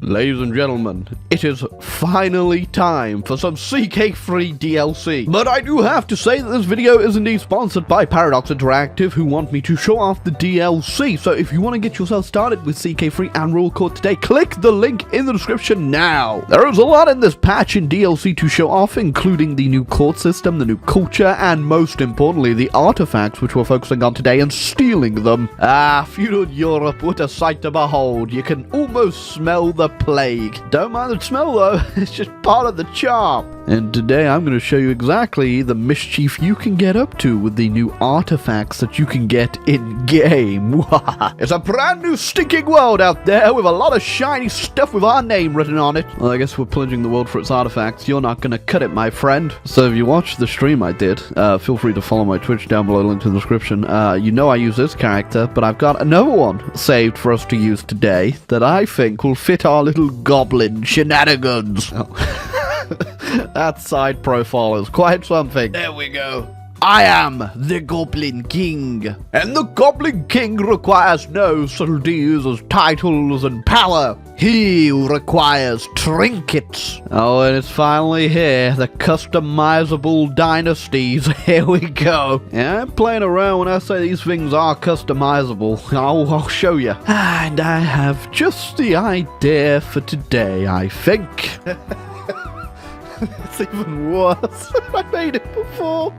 Ladies and gentlemen, it is finally time for some CK-free DLC. But I do have to say that this video is indeed sponsored by Paradox Interactive, who want me to show off the DLC. So if you want to get yourself started with CK-free and Royal Court today, click the link in the description now. There is a lot in this patch in DLC to show off, including the new court system, the new culture, and most importantly, the artifacts which we're focusing on today and stealing them. Feudal Europe, what a sight to behold. You can almost smell the plague. Don't mind the smell though, it's just part of the charm. And today I'm going to show you exactly the mischief you can get up to with the new artifacts that you can get in-game. It's a brand new stinking world out there with a lot of shiny stuff with our name written on it. Well, I guess we're pillaging the world for its artifacts. You're not going to cut it, my friend. So if you watched the stream I did, feel free to follow my Twitch down below, linked in the description. You know I use this character, but I've got another one saved for us to use today that I think will fit our little goblin shenanigans. That side profile is quite something. There we go. I am the Goblin King. And the Goblin King requires no subtleties as titles and power. He requires trinkets. Oh, and it's finally here. The customizable dynasties. Here we go. Yeah, I'm playing around when I say these things are customizable. I'll show you. And I have just the idea for today, I think. It's even worse. I made it before.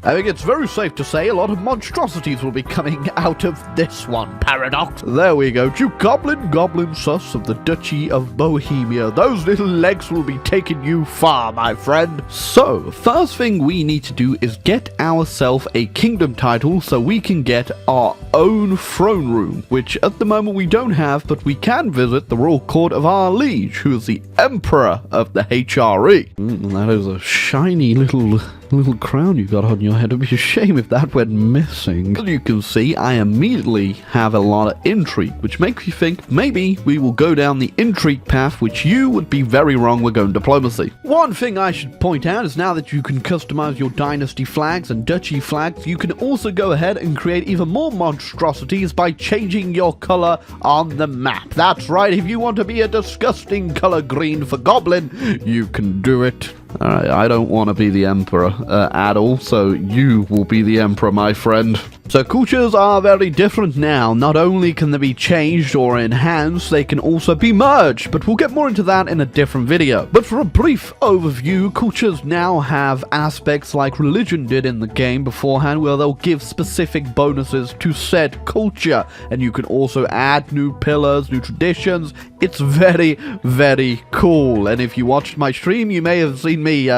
I think it's very safe to say a lot of monstrosities will be coming out of this one, Paradox. There we go. You goblin sus of the Duchy of Bohemia. Those little legs will be taking you far, my friend. So, first thing we need to do is get ourselves a kingdom title so we can get our own throne room, which at the moment we don't have, but we can visit the royal court of our liege, who is the Emperor of the HRE. That is a shiny little crown you got on your head. It'd be a shame if that went missing. As you can see, I immediately have a lot of intrigue, which makes you think maybe we will go down the intrigue path, which you would be very wrong. We're going diplomacy. One thing I should point out is now that you can customize your dynasty flags and duchy flags, you can also go ahead and create even more monstrosities by changing your color on the map. That's right, if you want to be a disgusting color green for goblin, you can do it. Alright, I don't want to be the emperor at all, so you will be the emperor, my friend. So cultures are very different now. Not only can they be changed or enhanced, they can also be merged, but we'll get more into that in a different video. But for a brief overview, cultures now have aspects like religion did in the game beforehand, where they'll give specific bonuses to said culture, and you can also add new pillars, new traditions. It's very, very cool, and if you watched my stream, you may have seen me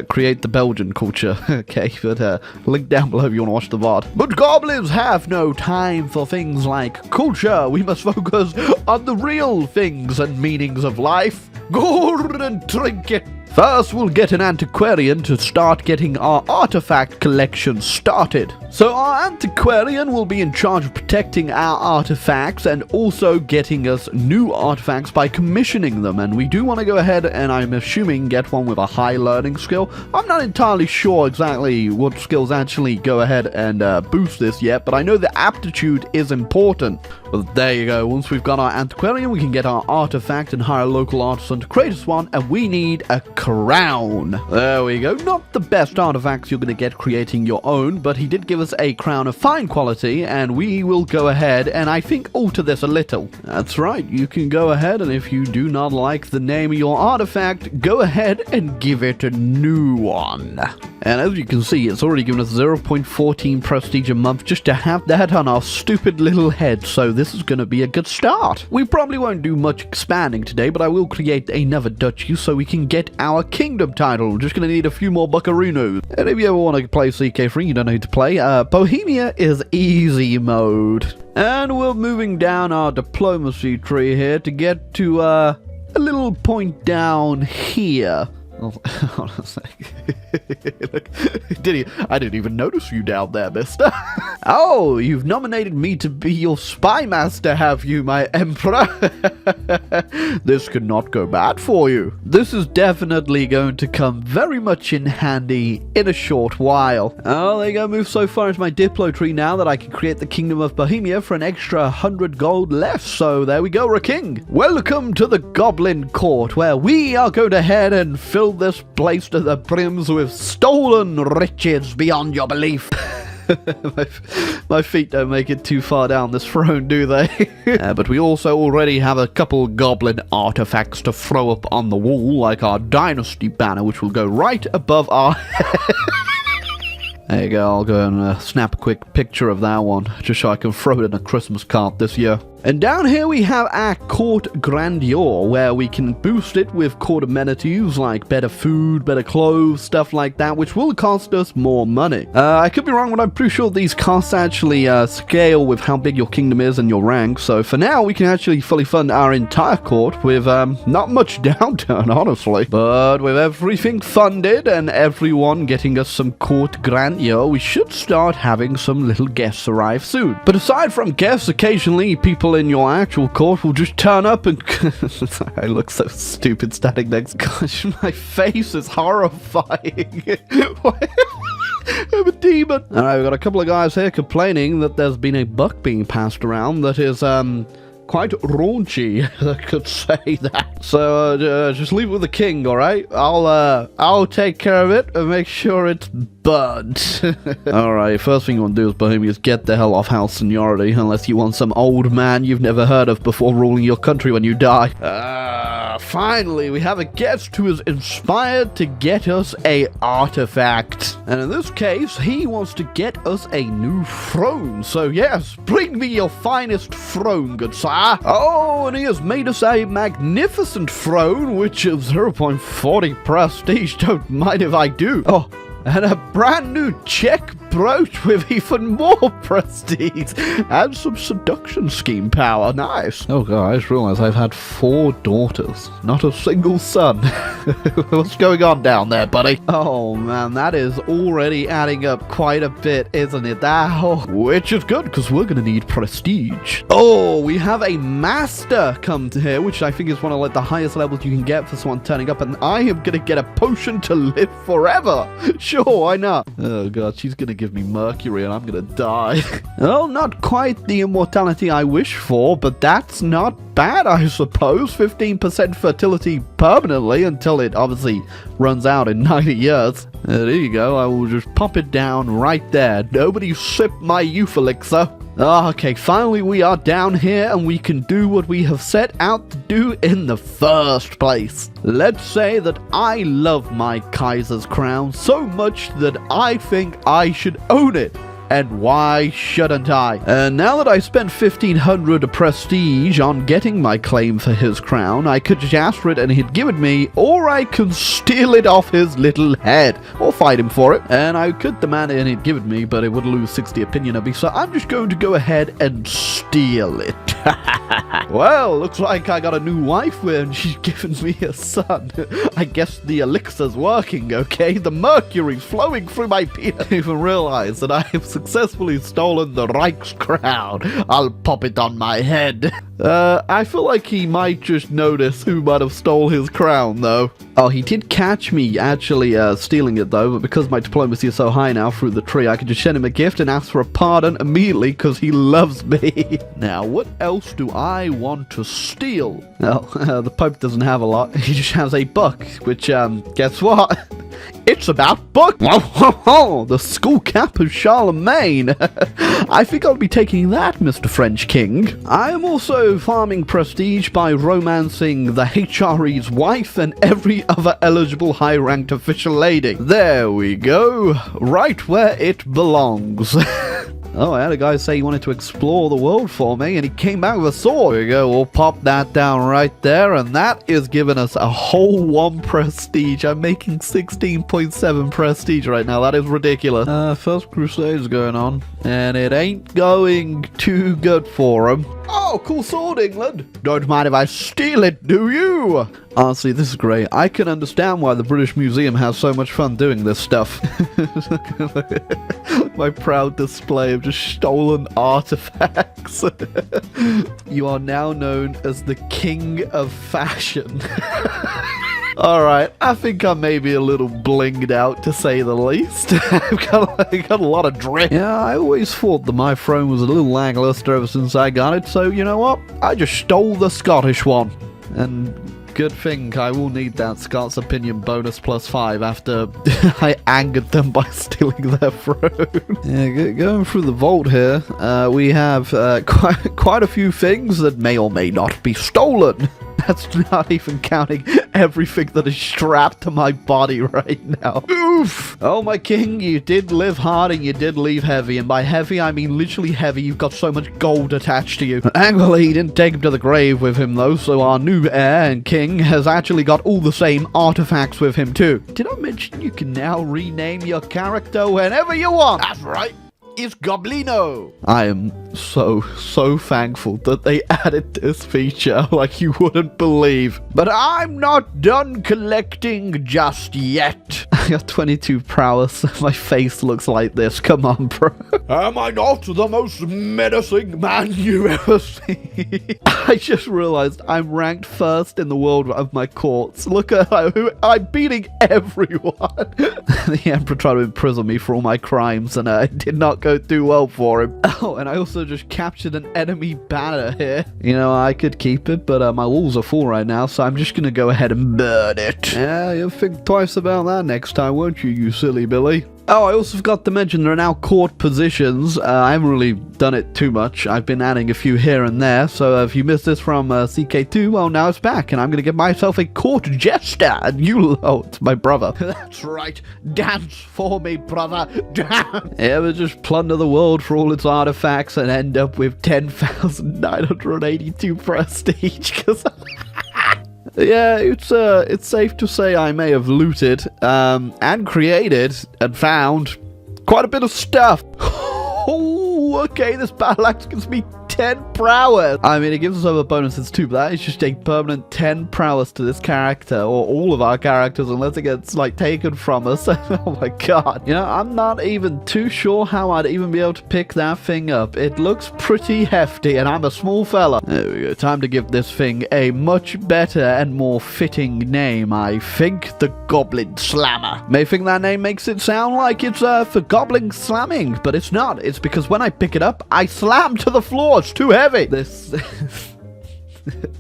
create the Belgian culture. Okay, but link down below if you want to watch the VOD. But goblins have no time for things like culture. We must focus on the real things and meanings of life. Golden trinket. First, we'll get an antiquarian to start getting our artifact collection started. So our antiquarian will be in charge of protecting our artifacts and also getting us new artifacts by commissioning them. And we do want to go ahead and, I'm assuming, get one with a high learning skill. I'm not entirely sure exactly what skills actually go ahead and boost this yet, but I know the aptitude is important. Well, there you go. Once we've got our antiquarian, we can get our artifact and hire a local artisan to create us one, and we need a crown. There we go. Not the best artifacts you're going to get creating your own, but he did give us a crown of fine quality, and we will go ahead and I think alter this a little. That's right, you can go ahead, and if you do not like the name of your artifact, go ahead and give it a new one. And as you can see, it's already given us 0.14 prestige a month just to have that on our stupid little head, so this is going to be a good start. We probably won't do much expanding today, but I will create another duchy so we can get our kingdom title. We're just going to need a few more buckaroos. And if you ever want to play CK3, you don't know who to play, Bohemia is easy mode. And we're moving down our diplomacy tree here to get to a little point down here. Oh, hold on a sec. Look, I didn't even notice you down there, mister. Oh, you've nominated me to be your spy master, have you, my emperor? This could not go bad for you. This is definitely going to come very much in handy in a short while. Oh, they go move so far into my Diplo tree now that I can create the Kingdom of Bohemia for an extra 100 gold less. So there we go, we're a king. Welcome to the Goblin Court, where we are going to head and fill this place to the brims with stolen riches beyond your belief. My feet don't make it too far down this throne, do they? But we also already have a couple goblin artifacts to throw up on the wall, like our Dynasty banner, which will go right above our head. There you go, I'll go and snap a quick picture of that one, just so I can throw it in a Christmas card this year. And down here we have our court grandeur, where we can boost it with court amenities like better food, better clothes, stuff like that, which will cost us more money. I could be wrong, but I'm pretty sure these costs actually scale with how big your kingdom is and your rank. So for now, we can actually fully fund our entire court with not much downturn, honestly. But with everything funded and everyone getting us some court grandeur, we should start having some little guests arrive soon. But aside from guests, occasionally people in your actual court will just turn up and I look so stupid standing next. Gosh, my face is horrifying. I'm a demon. Alright, we've got a couple of guys here complaining that there's been a buck being passed around that is quite raunchy, I could say that. So just leave it with the king, alright? I'll take care of it and make sure it's burnt. Alright, first thing you want to do is Bohemia is get the hell off house seniority, unless you want some old man you've never heard of before ruling your country when you die. Finally, we have a guest who is inspired to get us a artifact. And in this case, he wants to get us a new throne. So yes, bring me your finest throne, good sire. Oh, and he has made us a magnificent throne, which is 0.40 prestige. Don't mind if I do. Oh, and a brand new check brooch with even more prestige and some seduction scheme power. Nice. Oh god, I just realized I've had 4 daughters, not a single son. What's going on down there, buddy? Oh man, that is already adding up quite a bit, isn't it? Which is good, because we're gonna need prestige. Oh, we have a master come to here, which I think is one of like the highest levels you can get for someone turning up, and I am gonna get a potion to live forever. Sure, why not? Oh god, she's gonna give me mercury and I'm gonna die. Well, not quite the immortality I wish for, but that's not bad, I suppose. 15% fertility permanently until it obviously runs out in 90 years. There you go, I will just pop it down right there. Nobody sip my youth elixir. Okay, finally we are down here and we can do what we have set out to do in the first place. Let's say that I love my Kaiser's crown so much that I think I should own it. And why shouldn't I? And now that I spent 1500 prestige on getting my claim for his crown, I could just ask for it and he'd give it me, or I can steal it off his little head, or fight him for it. And I could demand it and he'd give it me, but it would lose 60 opinion of me, so I'm just going to go ahead and steal it. Well, looks like I got a new wife and she's given me a son. I guess the elixir's working, okay? The mercury's flowing through my penis. I didn't even realize that I have successfully stolen the Reich's crown. I'll pop it on my head. I feel like he might just notice who might have stole his crown, though. Oh, he did catch me actually stealing it, though, but because my diplomacy is so high now through the tree, I can just send him a gift and ask for a pardon immediately because he loves me. Now, what else do I want to steal? Well, the Pope doesn't have a lot. He just has a book, which, guess what? It's about book. The school cap of Charlemagne. I think I'll be taking that, Mr. French King. I am also farming prestige by romancing the HRE's wife and every other eligible high-ranked official lady. There we go. Right where it belongs. Oh, I had a guy say he wanted to explore the world for me, and he came back with a sword. There we go, we'll pop that down right there, and that is giving us a whole 1 prestige. I'm making 16.7 prestige right now. That is ridiculous. First Crusader's going on, and it ain't going too good for him. Oh! Oh, cool sword, England. Don't mind if I steal it, do you? Honestly, this is great. I can understand why the British Museum has so much fun doing this stuff. My proud display of just stolen artifacts. You are now known as the King of Fashion. Alright, I think I'm maybe a little blinged out, to say the least. I've got a lot of drip. Yeah, I always thought that my throne was a little lackluster ever since I got it, so you know what? I just stole the Scottish one. And good thing I will need that Scots opinion bonus +5 after I angered them by stealing their throne. Yeah, going through the vault here, we have quite a few things that may or may not be stolen. That's not even counting everything that is strapped to my body right now. Oof! Oh, my king, you did live hard and you did leave heavy. And by heavy, I mean literally heavy. You've got so much gold attached to you. Thankfully, he didn't take him to the grave with him, though. So our new heir and king has actually got all the same artifacts with him, too. Did I mention you can now rename your character whenever you want? That's right. It's Goblino. I am so thankful that they added this feature like you wouldn't believe. But I'm not done collecting just yet. I got 22 prowess. My face looks like this. Come on, bro. Am I not the most menacing man you've ever seen? I just realized I'm ranked first in the world of my courts. Look at how I'm beating everyone. The Emperor tried to imprison me for all my crimes, and it did not go too well for him. Oh, and I also just captured an enemy banner here. You know, I could keep it, but my walls are full right now, so I'm just gonna go ahead and burn it. Yeah, you'll think twice about that next time, won't you, you silly Billy? Oh, I also forgot to mention there are now court positions. I haven't really done it too much. I've been adding a few here and there. So if you missed this from CK2, well, now it's back. And I'm going to get myself a court jester. And it's my brother. That's right. Dance for me, brother. Dance. Yeah, we'll just plunder the world for all its artifacts and end up with 10,982 prestige. Because... yeah, it's safe to say I may have looted, and created, and found quite a bit of stuff. Oh, okay, this battle axe gives me 10 prowess. I mean, it gives us other bonuses too, but that is just a permanent 10 prowess to this character, or all of our characters, unless it gets, like, taken from us. Oh my god. You know, I'm not even too sure how I'd even be able to pick that thing up. It looks pretty hefty, and I'm a small fella. There we go. Time to give this thing a much better and more fitting name, I think. The Goblin Slammer. May think that name makes it sound like it's, for goblin slamming, but it's not. It's because when I pick it up, I slam to the floor. It's too heavy. This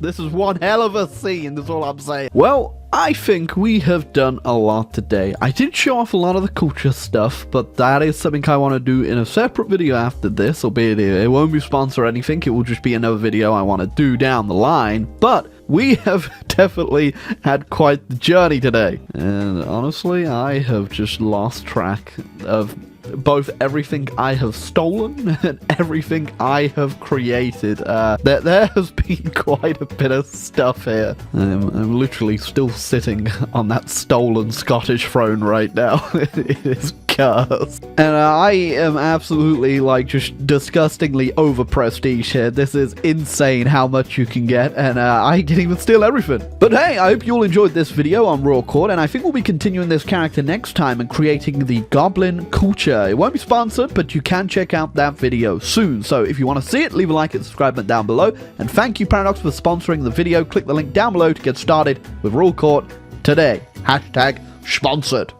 is one hell of a scene, that's all I'm saying. Well, I think we have done a lot today. I did show off a lot of the culture stuff, but that is something I want to do in a separate video after this, albeit it won't be sponsored or anything. It will just be another video I want to do down the line. But we have definitely had quite the journey today. And honestly, I have just lost track of both everything I have stolen and everything I have created. There has been quite a bit of stuff here. I'm literally still sitting on that stolen Scottish throne right now. It is cursed. And I am absolutely, like, just disgustingly over prestige here. This is insane how much you can get, and I didn't even steal everything. But hey, I hope you all enjoyed this video on Royal Court, and I think we'll be continuing this character next time and creating the Goblin Culture. It won't be sponsored, but you can check out that video soon. So if you want to see it, leave a like and subscribe button down below. And thank you, Paradox, for sponsoring the video. Click the link down below to get started with Royal Court today. #sponsored.